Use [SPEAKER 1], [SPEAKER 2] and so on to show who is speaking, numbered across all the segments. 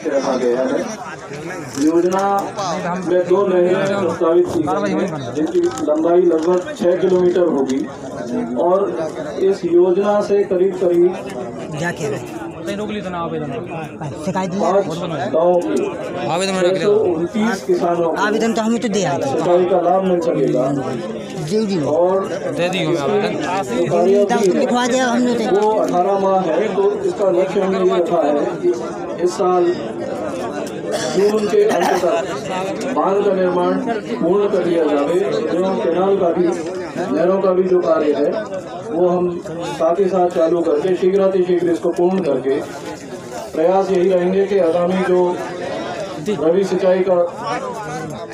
[SPEAKER 1] रखा गया है। योजना में 2 नहरें प्रस्तावित की गई हैं जिनकी लंबाई लगभग 6 किलोमीटर होगी और इस योजना से करीब 529 किसानों को
[SPEAKER 2] आवेदन तो हमें तो दे
[SPEAKER 1] सिंचाई का लाभ मिल सकेगा और
[SPEAKER 2] लिखवा दिया हमने
[SPEAKER 1] वो 18 माह है। तो इसका लक्ष्य हमने ये रखा है कि इस साल जून के अंत तक बांध का निर्माण पूर्ण कर लिया जाए एवं कैनाल का भी, नहरों का भी जो कार्य है वो हम साथ ही साथ चालू करके शीघ्र इसको पूर्ण करके प्रयास यही रहेंगे कि आगामी जो रबी सिंचाई का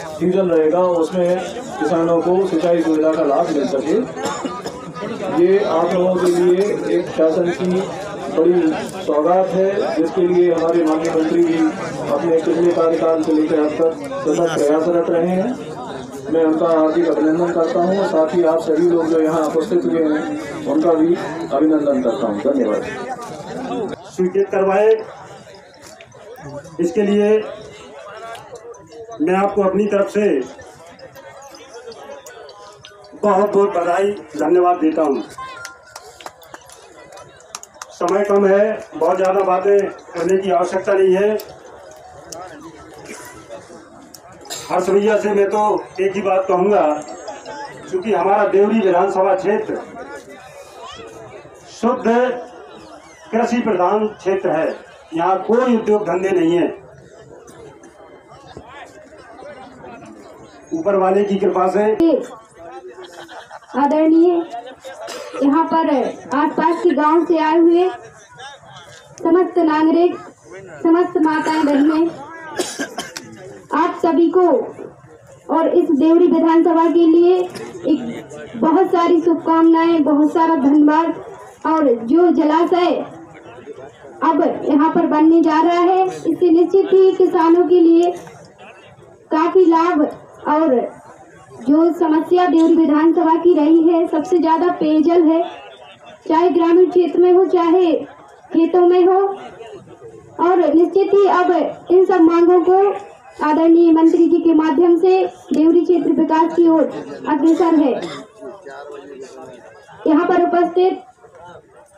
[SPEAKER 1] सीजन रहेगा उसमें किसानों को सिंचाई सुविधा का लाभ मिल सके। ये आप लोगों के लिए एक शासन की बड़ी सौगात है जिसके लिए हमारे माननीय मंत्री जी अपने पिछले कार्यकाल से लेकर अब तक सतत प्रयासरत रहे हैं। मैं उनका हार्दिक अभिनंदन करता हूँ। साथ ही आप सभी लोग जो यहाँ उपस्थित हुए हैं उनका भी अभिनंदन करता हूँ। धन्यवाद।
[SPEAKER 3] स्वीकृत करवाए इसके लिए मैं आपको अपनी तरफ से बहुत बहुत बधाई धन्यवाद देता हूँ। समय कम है, बहुत ज़्यादा बातें करने की आवश्यकता नहीं है। हर्ष भैया से मैं तो एक ही बात कहूँगा, क्योंकि हमारा देवरी विधानसभा क्षेत्र शुद्ध कृषि प्रधान क्षेत्र है, यहाँ कोई उद्योग धंधे नहीं है। ऊपर वाले की कृपा से
[SPEAKER 4] आदरणीय यहाँ पर आसपास के गांव से आए हुए समस्त नागरिक, समस्त माताएं बहनें, आप सभी को और इस देवरी विधानसभा के लिए एक बहुत सारी शुभकामनाएं, बहुत सारा धन्यवाद। और जो जलाशय अब यहाँ पर बनने जा रहा है इससे निश्चित ही किसानों के लिए काफी लाभ, और जो समस्या देवरी विधानसभा की रही है सबसे ज्यादा पेयजल है, चाहे ग्रामीण क्षेत्र में हो चाहे खेतों में हो, और निश्चित ही अब इन सब मांगों को आदरणीय मंत्री जी के माध्यम से देवरी क्षेत्र विकास की ओर अग्रसर है। यहाँ पर उपस्थित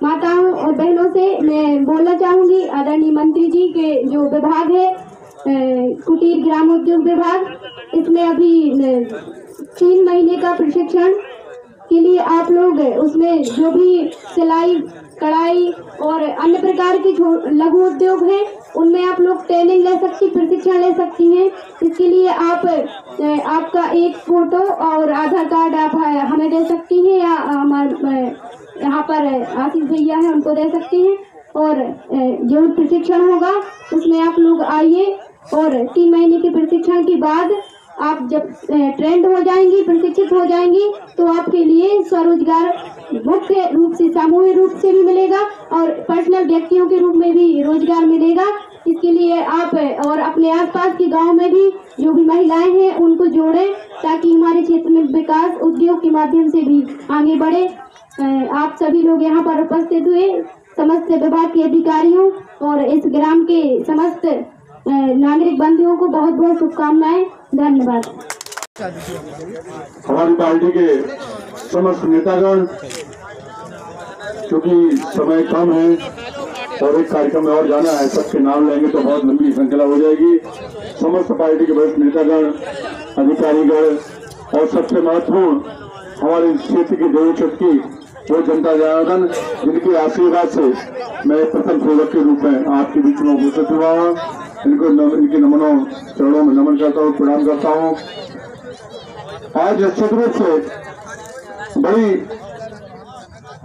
[SPEAKER 4] माताओं और बहनों से मैं बोलना चाहूंगी, आदरणीय मंत्री जी के जो विभाग है कुटीर ग्रामोद्योग विभाग, इसमें अभी 3 महीने का प्रशिक्षण के लिए आप लोग उसमें जो भी सिलाई कढ़ाई और अन्य प्रकार के लघु उद्योग हैं उनमें आप लोग ट्रेनिंग ले सकती, प्रशिक्षण ले सकती हैं। इसके लिए आप आपका एक फोटो और आधार कार्ड आप हमें दे सकती हैं या हमारे यहाँ पर आशीष भैया हैं उनको दे सकती हैं, और जो प्रशिक्षण होगा उसमें आप लोग आइए और 3 महीने के प्रशिक्षण के बाद आप जब ट्रेंड हो जाएंगी, प्रशिक्षित हो जाएंगी, तो आपके लिए स्वरोजगार मुख्य रूप से, सामूहिक रूप से भी मिलेगा और पर्सनल व्यक्तियों के रूप में भी रोजगार मिलेगा। इसके लिए आप और अपने आसपास के गांव में भी जो भी महिलाएं हैं उनको जोड़ें ताकि हमारे क्षेत्र में विकास उद्योग के माध्यम से भी आगे बढ़े। आप सभी लोग यहाँ पर उपस्थित हुए समस्त विभाग के अधिकारियों और इस ग्राम के समस्त नागरिक बंधुओं को बहुत बहुत शुभकामनाएं। धन्यवाद।
[SPEAKER 5] हमारी पार्टी के समस्त नेतागण, क्योंकि समय कम है और एक कार्यक्रम में और जाना है, सबके नाम लेंगे तो बहुत लंबी श्रृंखला हो जाएगी। समस्त पार्टी के वरिष्ठ नेतागण, अधिकारीगण और सबसे महत्वपूर्ण हमारे क्षेत्र की देवरी क्षेत्र की वो जनता जनार्दन जिनके आशीर्वाद से मैं प्रथम सेवक के रूप में आपके बीच में उपस्थित हुआ हूँ, इनके नमनों चरणों में नमन करता हूँ, प्रणाम करता हूँ। आज निश्चित रूप से बड़ी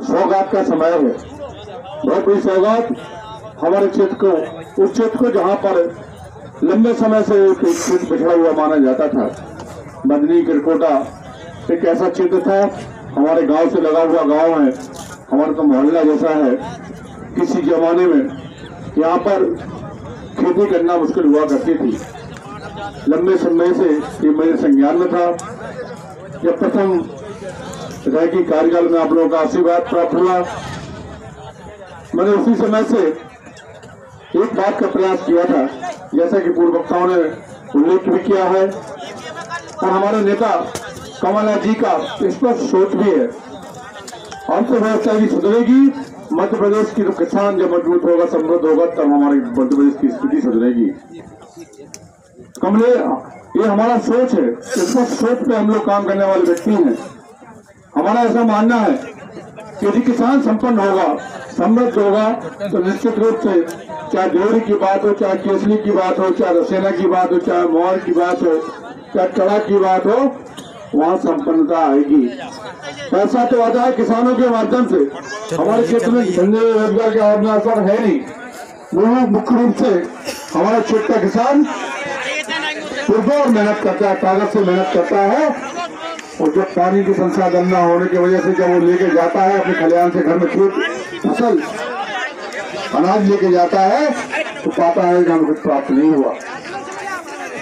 [SPEAKER 5] सौगात का समय है, बहुत बड़ी सौगात हमारे क्षेत्र को, उस क्षेत्र को जहाँ पर लंबे समय से एक क्षेत्र पिछड़ा हुआ माना जाता था। बदनी किरकोटा एक ऐसा क्षेत्र था, हमारे गांव से लगा हुआ गांव है, हमारा तो मोहल्ला जैसा है। किसी जमाने में यहाँ पर खेती करना मुश्किल हुआ करती थी। लंबे समय से ये मेरे संज्ञान में था। जब प्रथम रैकी कार्यकाल में आप लोगों का आशीर्वाद प्राप्त हुआ, मैंने उसी समय से एक बात का प्रयास किया था जैसा कि पूर्व वक्ताओं ने उल्लेख भी किया है, और हमारे नेता कमलनाथ जी का स्पष्ट सोच भी है। अर्थव्यवस्था भी सुधरेगी, मध्य प्रदेश की तो किसान जब मजबूत होगा, समृद्ध होगा, तब हमारे मध्य प्रदेश की स्थिति सुधरेगी। कमले, ये हमारा सोच है, स्पष्ट सोच पे हम लोग काम करने वाले व्यक्ति हैं। हमारा ऐसा मानना है कि यदि किसान संपन्न होगा, समृद्ध होगा, तो निश्चित रूप से चाहे देवरी की बात हो, चाहे केसरी की बात हो, चाहे रसेना की बात हो, चाहे मोहर की बात हो, चाहे कड़ा की बात हो, वहाँ संपन्नता आएगी। पैसा तो आता है किसानों के माध्यम से। हमारे क्षेत्र में धंधे रोजगार का अपना असर है नहीं। वो मुख्य रूप से हमारा क्षेत्र का किसान पुरजोर मेहनत करता है, ताकत से मेहनत करता है, और जब पानी के संसाधन न होने की वजह से जब वो लेके जाता है अपने खलिहान से घर में खेत फसल अनाज लेके जाता है, तो पाता है कि हमें कुछ प्राप्त नहीं हुआ।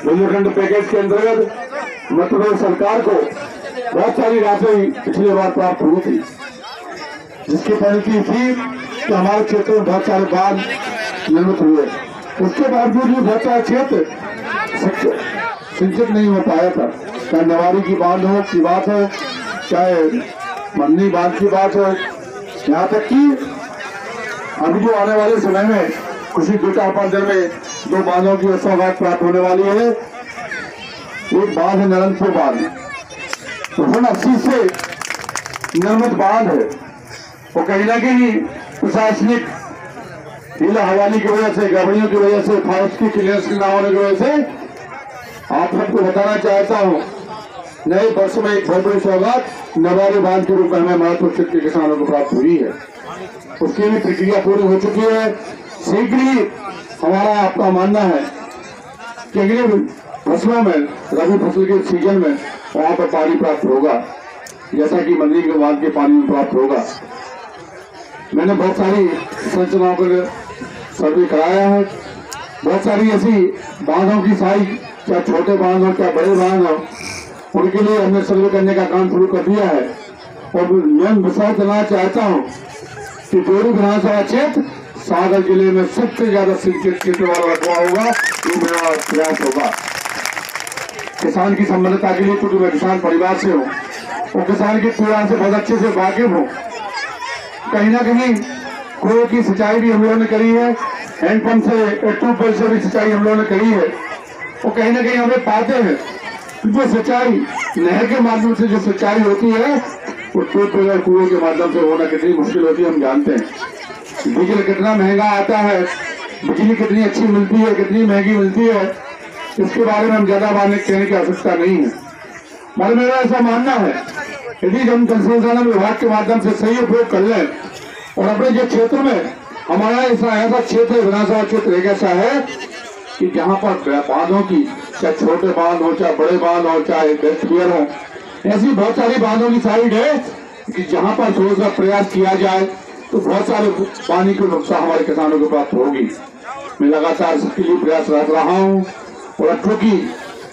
[SPEAKER 5] बुंदेलखंड पैकेज के अंतर्गत मध्य प्रदेश सरकार को बहुत सारी राशि पिछली बार प्राप्त हुई थी, जिसकी परिणति थी कि हमारे क्षेत्र में बहुत सारे बांध निर्मित हुए। उसके बावजूद भी बहुत सारे क्षेत्र सिंचित नहीं हो पाया था। चाहे नवारी की बांध हो की बात हो, चाहे मन्नी बांध की बात हो, यहाँ तक कि अभी जो आने वाले समय में कुछ ही 2-4 दिन में 2 बांधों की सौगात प्राप्त होने वाली है। एक बांध है नरनपुर बांध, 1980 से निर्मित बांध है। वो कहीं ना कहीं प्रशासनिक ढीला हवाली की वजह से, गड़बड़ियों की वजह से, फॉरेस्ट की क्लियरेंस न होने की वजह से, आप सबको बताना चाहता हूँ, नए वर्ष में एक बहुत बड़ी सौगात नवारी बांध के रूप में हमें महत्व क्षेत्र के किसानों को प्राप्त हुई है। उसकी भी प्रक्रिया पूरी हो चुकी है। शीघ्र ही हमारा आपका मानना है कि अगले फसलों में, रबी फसल के सीजन में वहाँ पर पानी प्राप्त होगा, जैसा कि मंडी के बांध के पानी में प्राप्त होगा। मैंने बहुत सारी संरचनाओं पर सर्वे कराया है। बहुत सारी ऐसी बांधों की साइज, चाहे छोटे बांध हो चाहे बड़े बांध हो, उनके लिए हमने सर्वे करने का काम शुरू कर दिया है। और मैं विश्वास दिलाना चाहता हूँ कि देवरी विधानसभा क्षेत्र सागर जिले में सबसे ज्यादा सिंचित क्षेत्र वाला रखवा होगा, ये मेरा प्रयास होगा। किसान की सम्मिलितता के लिए, क्योंकि मैं किसान परिवार से हूँ और किसान की पीड़ा से बहुत अच्छे से वाकिफ हूँ। कहीं ना कहीं कुएं की सिंचाई भी हम लोगों ने करी है, हैंडपंप से, ट्यूबवेल से भी सिंचाई हम लोगों ने करी है। और कहीं ना कहीं हमें पाते हैं जो सिंचाई नहर के माध्यम से जो सिंचाई होती है, वो ट्यूबवेल और कुएं के माध्यम से होना कितनी मुश्किल होती है हम जानते हैं। डीजल कितना महंगा आता है, बिजली कितनी अच्छी मिलती है, कितनी महंगी मिलती है, इसके बारे में हम ज्यादा कहने की आवश्यकता नहीं है। मगर मेरा ऐसा मानना है, यदि हम जल संसाधन विभाग के माध्यम से सही उपयोग कर लें और अपने जो क्षेत्र में हमारा ऐसा क्षेत्र विधानसभा क्षेत्र एक ऐसा है कि जहाँ पर बांधों की, चाहे छोटे बांध हो, चाहे बड़े बांध हो, चाहे बेस्टियर हो, ऐसी बहुत सारी बांधों की साइड है कि जहाँ पर थोड़ा सा प्रयास किया जाए तो बहुत सारे पानी की नुकसान हमारे किसानों को प्राप्त होगी। मैं लगातार इसके लिए प्रयास कर रहा हूँ और अच्छों की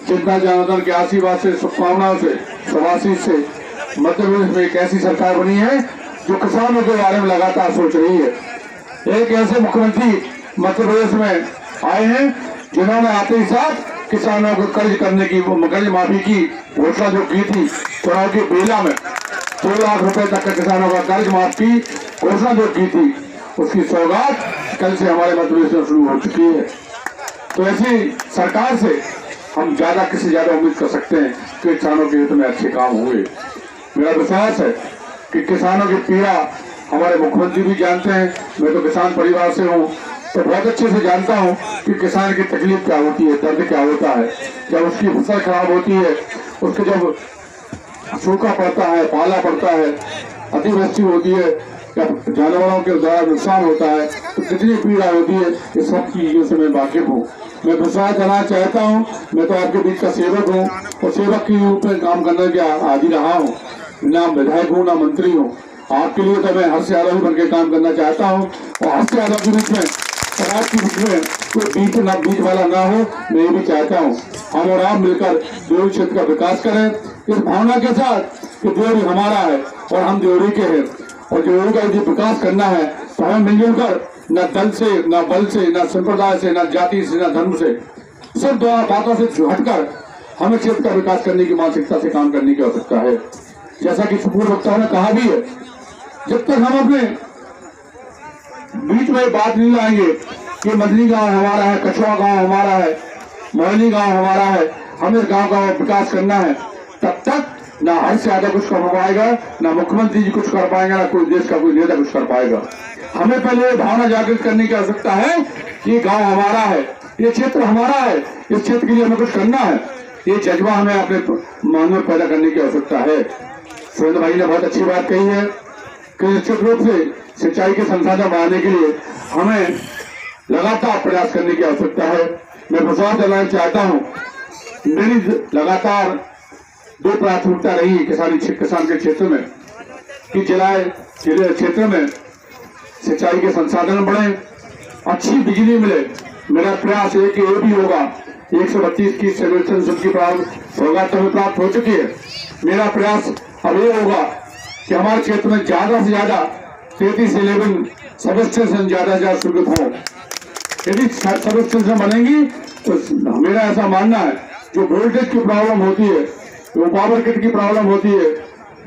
[SPEAKER 5] चिंता जनार्दन के आशीर्वाद से, शुभकामनाओं से, शुभाशीष से मध्य प्रदेश में एक ऐसी सरकार बनी है जो किसानों के बारे में लगातार सोच रही है। एक ऐसे मुख्यमंत्री मध्य प्रदेश में आए हैं जिन्होंने आते ही साथ किसानों को कर्ज करने की, वो कर्ज माफी की घोषणा जो की थी चुनाव की बेला में, 2 लाख रुपए तक का किसानों का कर्ज माफ की घोषणा जो की थी, उसकी सौगात कल से हमारे मध्य प्रदेश में शुरू हो चुकी है। तो ऐसी सरकार से हम ज्यादा किसी ज्यादा उम्मीद कर सकते हैं कि किसानों के हित में अच्छे काम होंगे। मेरा विश्वास है कि किसानों की पीड़ा हमारे मुख्यमंत्री भी जानते हैं। मैं तो किसान परिवार से हूँ, तो बहुत अच्छे से जानता हूँ कि किसान की तकलीफ क्या होती है, दर्द क्या होता है। जब उसकी फसल खराब होती है, उसके जब सूखा पड़ता है, पाला पड़ता है, अतिवृष्टि होती है, जब जानवरों के द्वारा नुकसान होता है, तो कितनी पीड़ा होती है, ये सब चीजों से मैं वाकिफ हूँ। मैं विश्वास करना चाहता हूँ, मैं तो आपके बीच का सेवक हूँ और सेवक के रूप में काम करने के आदि रहा हूँ। ना विधायक हूँ ना मंत्री हूँ। आपके लिए तो मैं हर्ष यादव बन के काम करना चाहता हूँ और हर्ष यादव के बीच में, समाज के बीच में कोई बीच वाला ना हो, मैं ये भी चाहता हूँ। हम और आप मिलकर देवरी क्षेत्र का विकास करें इस भावना के साथ कि देवरी हमारा है और हम देवरी के हैं, और देवरी का यदि विकास करना है तो हमें मिलजुल कर, न दल से, न बल से, न संप्रदाय से, न जाति से, न धर्म से सिर्फ दो बातों से हटकर हमें क्षेत्र का विकास करने की मानसिकता से काम करने की आवश्यकता है। जैसा कि पूर्व वक्ताओं ने कहा भी है, जब तक हम अपने बीच में बात नहीं लाएंगे कि मदनी गांव हमारा है, कछुआ गांव हमारा है, मोहली गांव हमारा है, हमें गांव का विकास करना है, तब तक ना हर से ज्यादा कुछ कर पाएगा, ना मुख्यमंत्री जी कुछ कर पाएगा, ना कोई देश का कोई नेता कुछ कर पाएगा। हमें पहले ये भावना जागृत करने की आवश्यकता है कि गांव हमारा है, ये क्षेत्र हमारा है, इस क्षेत्र के लिए हमें कुछ करना है। ये जज्बा हमें अपने मन में पैदा करने की आवश्यकता है। सुरेंद्र भाई ने बहुत अच्छी बात कही है कि निश्चित रूप से सिंचाई के संसाधन बढ़ाने के लिए हमें लगातार प्रयास करने की आवश्यकता है। मैं विश्वास दिलाना चाहता हूँ, मेरी लगातार दो प्राथमिकता रही किसान के क्षेत्र में कि जिले क्षेत्र में सिंचाई के संसाधन बढ़े, अच्छी बिजली मिले। मेरा प्रयास है कि ये भी होगा, 132 की सिविल की सौगात हमें प्राप्त हो चुकी है। मेरा प्रयास अब ये होगा कि हमारे क्षेत्र में ज्यादा से ज्यादा 3311 सब स्टेशन ज्यादा से ज्यादा स्वीकृत हो। यदि सब स्टेशन बनेंगी तो मेरा ऐसा मानना है जो वोल्टेज की प्रॉब्लम होती है, जो पावर कट की प्रॉब्लम होती है,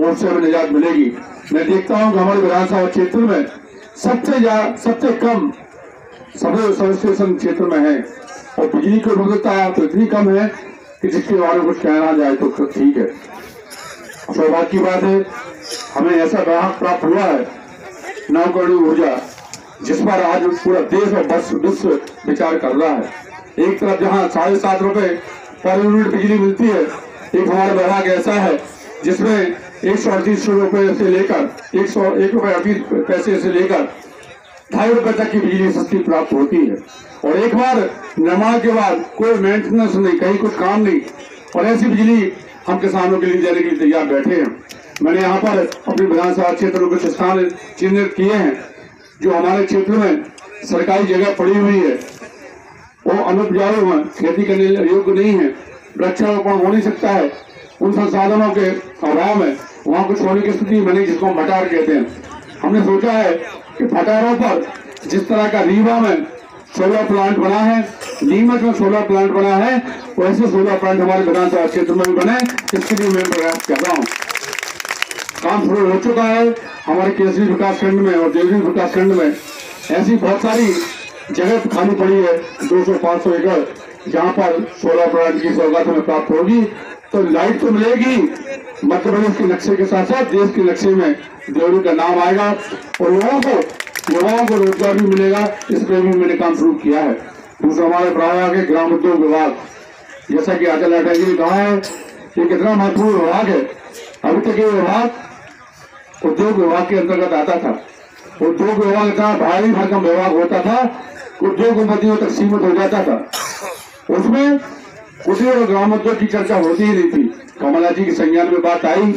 [SPEAKER 5] उससे हमें निजात मिलेगी। मैं देखता हूँ कि हमारे विधानसभा क्षेत्र में सबसे कम सब स्टेशन क्षेत्र में है और बिजली की उपलब्धता तो इतनी कम है कि जिसके बारे में कुछ कहना जाए तो ठीक है। सौभाग्य की बात है, हमें ऐसा ग्राहक प्राप्त हुआ है नवकरणीय ऊर्जा, जिस पर आज पूरा देश और विश्व विचार कर रहा है। एक तरफ जहां 7.5 रुपए पर यूनिट बिजली मिलती है, एक हमारा विभाग ऐसा है जिसमें 138 रुपए से लेकर 101 रुपए 38 पैसे से लेकर 2.5 रुपए तक की बिजली सस्ती प्राप्त होती है। और एक बार निर्माण के बाद कोई मेंटेनेंस नहीं, कहीं कुछ काम नहीं, और ऐसी बिजली हम किसानों के लिए देने के लिए तैयार बैठे हैं। मैंने यहाँ पर अपने विधानसभा क्षेत्र में कुछ स्थान चिन्हित किए हैं जो हमारे क्षेत्र में सरकारी जगह पड़ी हुई है, वो अनुपजाऊ है, खेती करने योग्य नहीं है, वृक्षारोपण हो नहीं सकता है, उन संसाधनों के अभाव में वहाँ कुछ होने की स्थिति बनी जिसको हम भटार कहते हैं। हमने सोचा है कि भटारों पर जिस तरह का रीवा में सोलर प्लांट बना है, नीमच में सोलर प्लांट बना है, वैसे सोलर प्लांट हमारे विधानसभा क्षेत्र में भी बने, इसके लिए मैं प्रयास कर रहा हूँ। काम शुरू हो चुका है हमारे केसरी विकास खंड में और देवरी विकास खंड में। ऐसी बहुत सारी जगह खाली पड़ी है 200-500 एकड़, जहाँ पर सोलर प्लांट की सौगात हमें प्राप्त होगी तो लाइट तो मिलेगी, मध्य प्रदेश के नक्शे के साथ साथ देश के नक्शे में देवरी का नाम आएगा और युवाओं को रोजगार भी मिलेगा। इस पर भी मैंने काम शुरू किया है। दूसरा हमारे प्रयाग के ग्राम उद्योग विभाग, जैसा कि अटल अटल जी ने कहा है, ये कितना महत्वपूर्ण विभाग है। अभी तक ये विभाग उद्योग विभाग के अंतर्गत आता था। उद्योग विभाग इतना भारी भरकम विभाग होता था, उद्योगपतियों तक सीमित हो जाता था। उसमें कुटीर और ग्राम उद्योग की चर्चा होती ही नहीं थी। कमला जी की संज्ञान में बात आई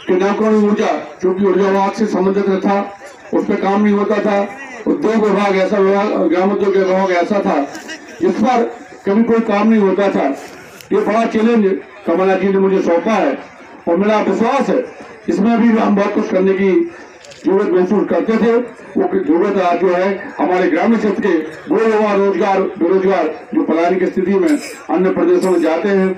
[SPEAKER 5] कि नवकरणीय ऊर्जा, चूंकि ऊर्जा विभाग से संबंधित था, उस पर काम नहीं होता था। उद्योग विभाग ऐसा विभाग, ग्राम उद्योग विभाग ऐसा था जिस पर कभी कोई काम नहीं होता था। ये बड़ा चैलेंज कमला जी ने मुझे सौंपा है और मेरा विश्वास है इसमें भी हम बहुत कुछ करने की जरूरत महसूस करते थे। वो जरूरत आज जो है हमारे ग्रामीण क्षेत्र के वो युवा रोजगार बेरोजगार जो पलायन की स्थिति में अन्य प्रदेशों में जाते हैं,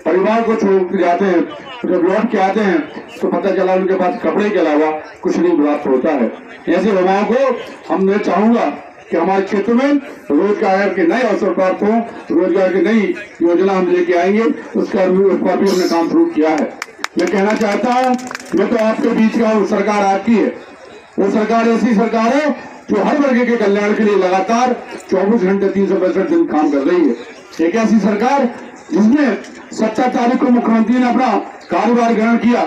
[SPEAKER 5] परिवार को छोड़ के जाते हैं, जब लौट के आते हैं तो पता चला उनके पास कपड़े के अलावा कुछ नहीं प्राप्त होता है। ऐसे युवाओं को मैं चाहूंगा कि हमारे क्षेत्र में रोजगार के नए अवसर प्राप्त हो, रोजगार की नई योजना हम लेके आएंगे, उसका भी हमने काम शुरू किया है। मैं कहना चाहता हूँ, मैं तो आपके बीच का हूँ, सरकार आपकी है। वो सरकार ऐसी सरकार है जो हर वर्ग के कल्याण के लिए लगातार 24 घंटे 365 दिन काम कर रही है। एक ऐसी सरकार जिसने 17 तारीख को मुख्यमंत्री ने अपना कार्यभार ग्रहण किया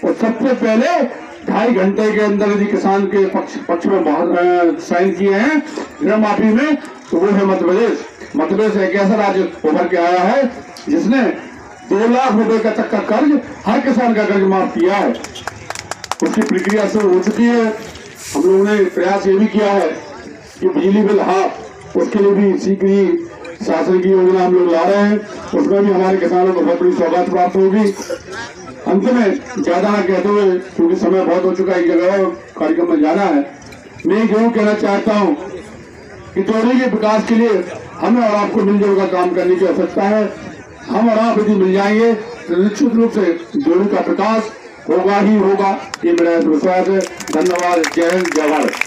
[SPEAKER 5] और सबसे पहले 2.5 घंटे के अंदर यदि किसान के पक्ष में साइन किए हैं ऋण माफी में, तो वो है मध्य प्रदेश। मध्य प्रदेश एक ऐसा राज्य उभर के आया है जिसने 2 लाख रुपए का तक का कर्ज, हर किसान का कर्ज माफ किया है। उसकी प्रक्रिया शुरू हो चुकी है। हम लोगों ने प्रयास ये भी किया है कि बिजली बिल हाफ, उसके लिए भी शीघ्र ही शासन की योजना हम लोग ला रहे हैं। उसमें भी हमारे किसानों को बहुत बड़ी सौगात प्राप्त होगी। अंत में ज्यादा न कहते हुए, क्योंकि समय बहुत हो चुका है, एक जगह और कार्यक्रम में जाना है, मैं जरूर कहना चाहता हूँ कि देवरी के विकास के लिए हमें और आपको मिलजुल कर काम करने की आवश्यकता है। हम और आप यदि मिल जाएंगे तो निश्चित रूप से देवरी का विकास होगा ही होगा, ये मेरा विश्वास है। धन्यवाद। जय हिंद, जय भारत।